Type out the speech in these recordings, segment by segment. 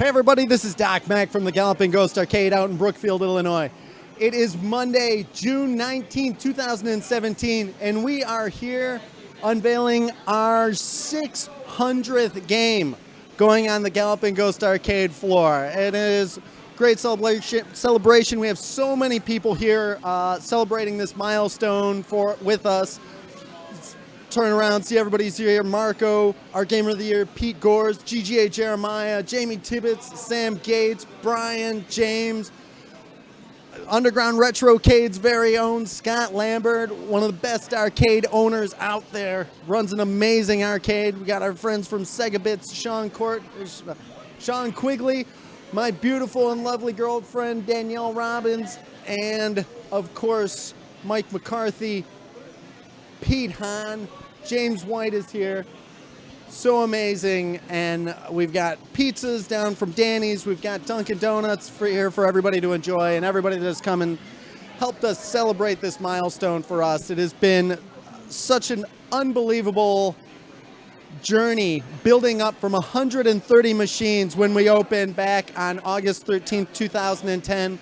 Hey everybody, this is Doc Mack from the Galloping Ghost Arcade out in Brookfield, Illinois. It is Monday, June 19, 2017, and we are here unveiling our 600th game going on the Galloping Ghost Arcade floor. It is great celebration. We have so many people here celebrating this milestone with us. Turn around, see everybody's here. Marco, our Gamer of the Year, Pete Gores, GGA Jeremiah, Jamie Tibbetts, Sam Gates, Brian, James, Underground Retrocade's very own Scott Lambert, one of the best arcade owners out there, runs an amazing arcade. We got our friends from Sega Bits, Sean Quigley, my beautiful and lovely girlfriend, Danielle Robbins, and of course, Mike McCarthy, Pete Hahn, James White is here. So amazing. And we've got pizzas down from Danny's. We've got Dunkin' Donuts here for everybody to enjoy, and everybody that has come and helped us celebrate this milestone for us. It has been such an unbelievable journey building up from 130 machines when we opened back on August 13th, 2010.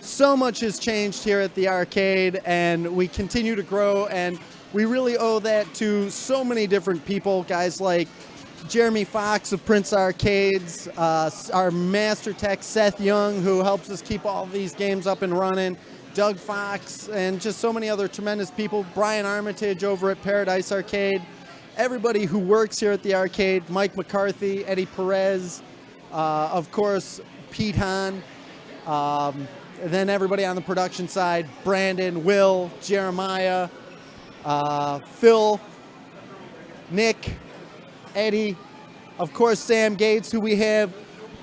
So much has changed here at the arcade, and we continue to grow, and we really owe that to so many different people, guys like Jeremy Fox of Prince Arcades, our master tech Seth Young, who helps us keep all these games up and running, Doug Fox, and just so many other tremendous people, Brian Armitage over at Paradise Arcade, everybody who works here at the arcade, Mike McCarthy, Eddie Perez, of course, Pete Hahn, then everybody on the production side, Brandon, Will, Jeremiah, Phil, Nick, Eddie, of course Sam Gates, who we have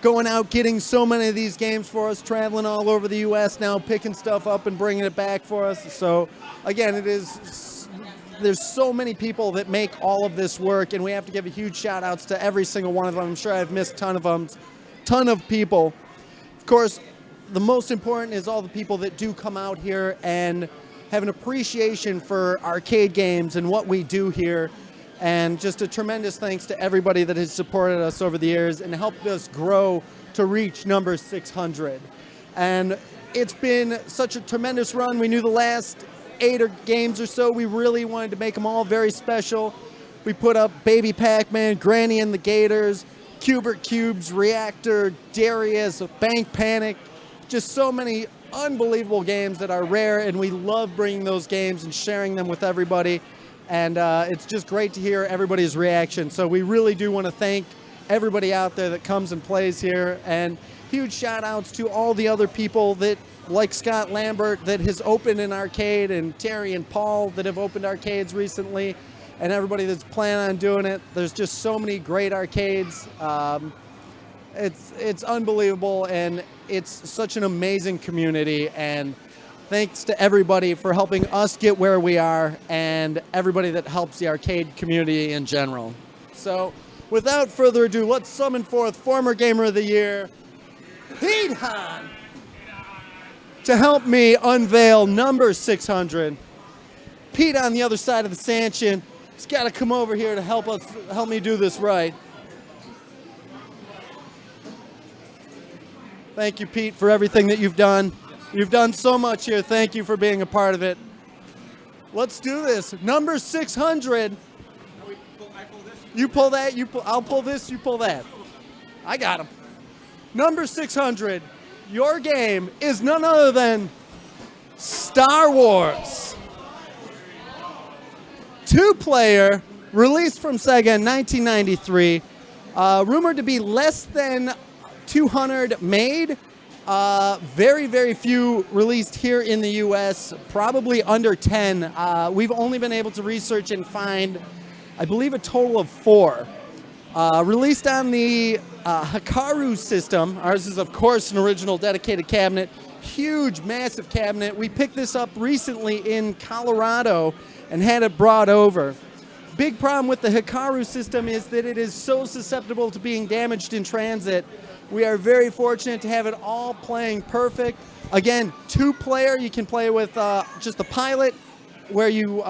going out getting so many of these games for us, traveling all over the U.S. now, picking stuff up and bringing it back for us. So again, there's so many people that make all of this work, and we have to give a huge shout outs to every single one of them. I'm sure I've missed a ton of people. Of course, the most important is all the people that do come out here and have an appreciation for arcade games and what we do here, and just a tremendous thanks to everybody that has supported us over the years and helped us grow to reach number 600. And it's been such a tremendous run. We knew the last 8 games or so, we really wanted to make them all very special. We put up Baby Pac-Man, Granny and the Gators, Cubert Cubes, Reactor, Darius, Bank Panic, just so many unbelievable games that are rare, and we love bringing those games and sharing them with everybody, and it's just great to hear everybody's reaction. So we really do want to thank everybody out there that comes and plays here, and huge shout outs to all the other people that, like Scott Lambert, that has opened an arcade, and Terry and Paul that have opened arcades recently, and everybody that's planning on doing it. There's just so many great arcades. It's unbelievable, and it's such an amazing community, and thanks to everybody for helping us get where we are, and everybody that helps the arcade community in general. So without further ado, let's summon forth former Gamer of the Year, Pete Hahn, to help me unveil number 600. Pete on the other side of the stanchion, he's got to come over here to help me do this right. Thank you, Pete, for everything that you've done. You've done so much here. Thank you for being a part of it. Let's do this. Number 600. You pull that, I'll pull this, you pull that. I got him. Number 600. Your game is none other than Star Wars. 2-player, released from Sega in 1993. Rumored to be less than 200 made, very, very few released here in the U.S., probably under 10. We've only been able to research and find, I believe, a total of 4. Released on the Hikaru system. Ours is, of course, an original dedicated cabinet. Huge, massive cabinet. We picked this up recently in Colorado and had it brought over. Big problem with the Hikaru system is that it is so susceptible to being damaged in transit. We are very fortunate to have it all playing perfect. Again, 2-player, you can play with just the pilot, where you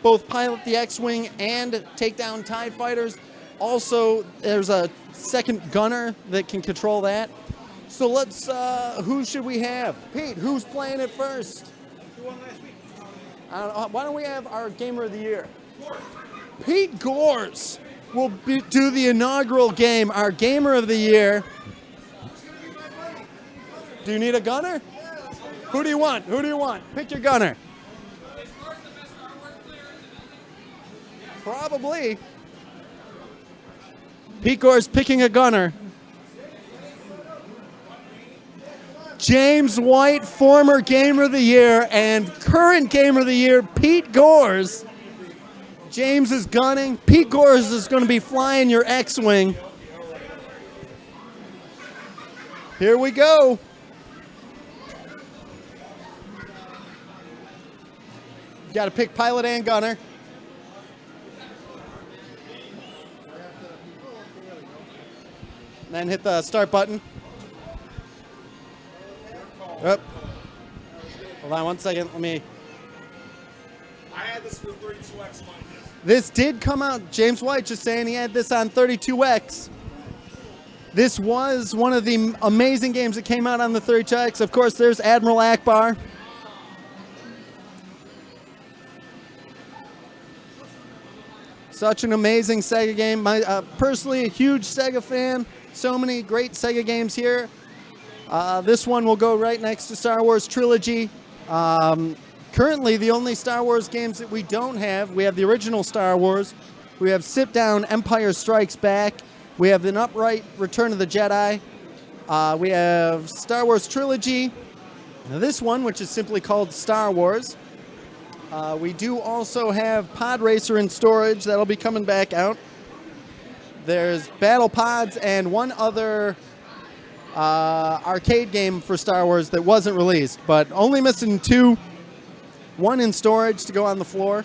both pilot the X-Wing and take down TIE fighters. Also, there's a second gunner that can control that. So let's, who should we have? Pete, who's playing it first? Who won last week? Why don't we have our Gamer of the Year? Pete Gores will do the inaugural game, our Gamer of the Year. Do you need a gunner? Who do you want? Who do you want? Pick your gunner. Probably. Pete Gores picking a gunner. James White, former Gamer of the Year and current Gamer of the Year, Pete Gores. James is gunning. Pete Gores is going to be flying your X-Wing. Here we go. Got to pick pilot and gunner. Then hit the start button. Oh. Hold on 1 second. Let me. I had this for 32X. This did come out. James White just saying he had this on 32X. This was one of the amazing games that came out on the 32X. Of course, there's Admiral Akbar. Such an amazing Sega game. Personally, a huge Sega fan. So many great Sega games here. This one will go right next to Star Wars Trilogy. Currently, the only Star Wars games that we don't have, we have the original Star Wars. We have Sit Down, Empire Strikes Back. We have an upright Return of the Jedi. We have Star Wars Trilogy. Now this one, which is simply called Star Wars. We do also have Pod Racer in storage. That'll be coming back out. There's Battle Pods and one other arcade game for Star Wars that wasn't released, but only missing two. One in storage to go on the floor.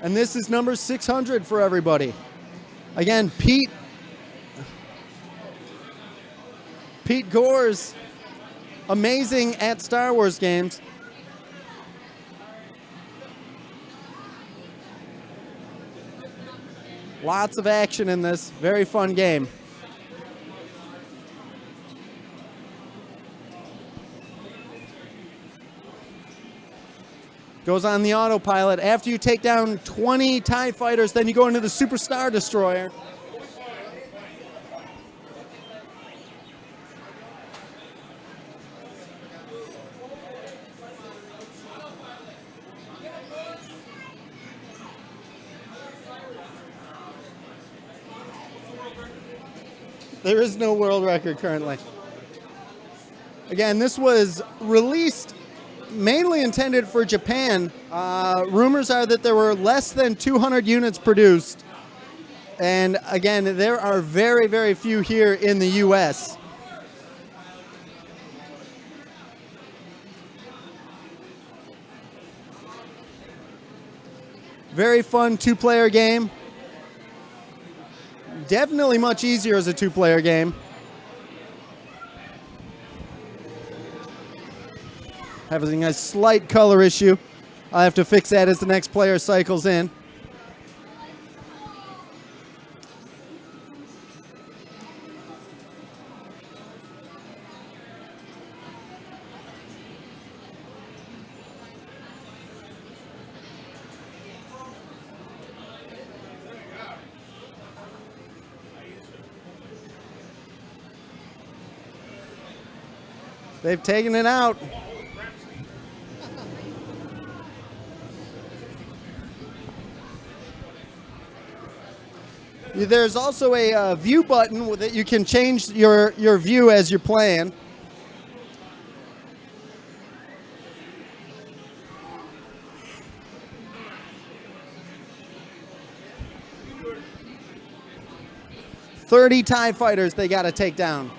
And this is number 600 for everybody. Again, Pete Gores, amazing at Star Wars games. Lots of action in this. Very fun game. Goes on the autopilot. After you take down 20 TIE fighters, then you go into the Super Star Destroyer. There is no world record currently. Again, this was released mainly intended for Japan. Rumors are that there were less than 200 units produced. And again, there are very, very few here in the US. Very fun two-player game. Definitely much easier as a two-player game. Having a slight color issue. I'll have to fix that as the next player cycles in. They've taken it out. There's also a view button that you can change your view as you're playing. "30 TIE fighters they got to take down."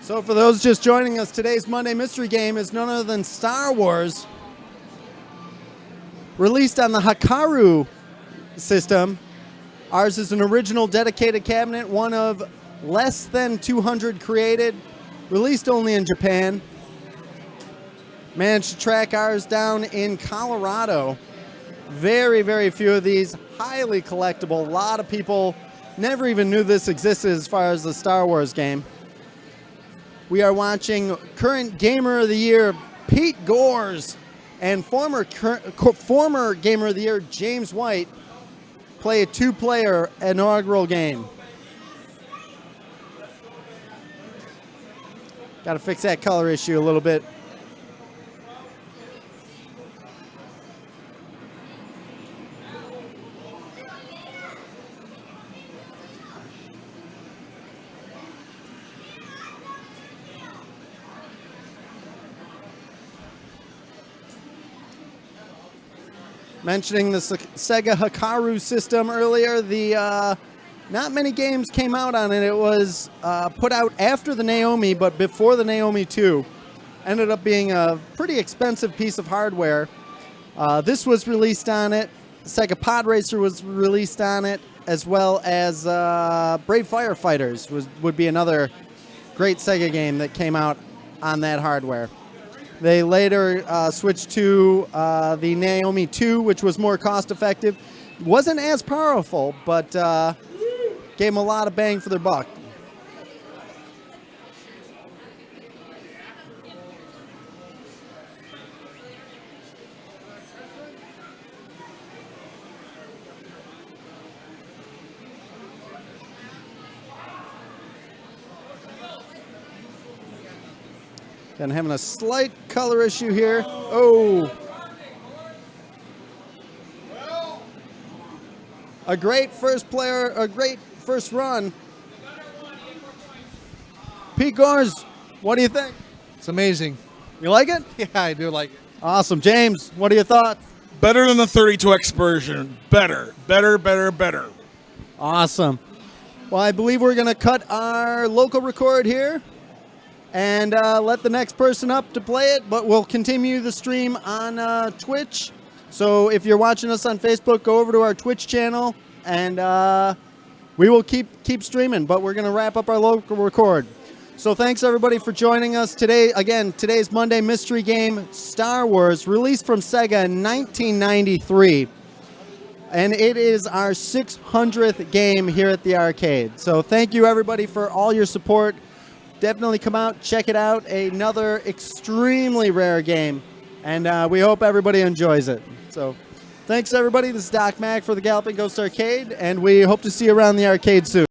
So for those just joining us, today's Monday Mystery Game is none other than Star Wars. Released on the Hikaru system. Ours is an original dedicated cabinet, one of Less than 200 created, released only in Japan. Managed to track ours down in Colorado. Very, very few of these, highly collectible. A lot of people never even knew this existed as far as the Star Wars game. We are watching current Gamer of the Year, Pete Gores, and former Gamer of the Year, James White, play a two-player inaugural game. Got to fix that color issue a little bit. Mentioning the Sega Hikaru system earlier, not many games came out on it. It was put out after the Naomi, but before the Naomi 2. Ended up being a pretty expensive piece of hardware. This was released on it. Sega Pod Racer was released on it, as well as Brave Firefighters would be another great Sega game that came out on that hardware. They later switched to the Naomi 2, which was more cost-effective. Wasn't as powerful, but gave them a lot of bang for their buck. And having a slight color issue here. Oh. A great first run. Pete Gores, what do you think? It's amazing. You like it? Yeah, I do like it. Awesome. James, what are your thoughts? Better than the 32X version. Better. Awesome. Well, I believe we're going to cut our local record here and let the next person up to play it, but we'll continue the stream on Twitch. So if you're watching us on Facebook, go over to our Twitch channel, and we will keep streaming, but we're going to wrap up our local record. So thanks, everybody, for joining us today. Again, today's Monday mystery game, Star Wars, released from Sega in 1993. And it is our 600th game here at the arcade. So thank you, everybody, for all your support. Definitely come out, check it out. Another extremely rare game. And we hope everybody enjoys it. So thanks, everybody. This is Doc Mack for the Galloping Ghost Arcade, and we hope to see you around the arcade soon.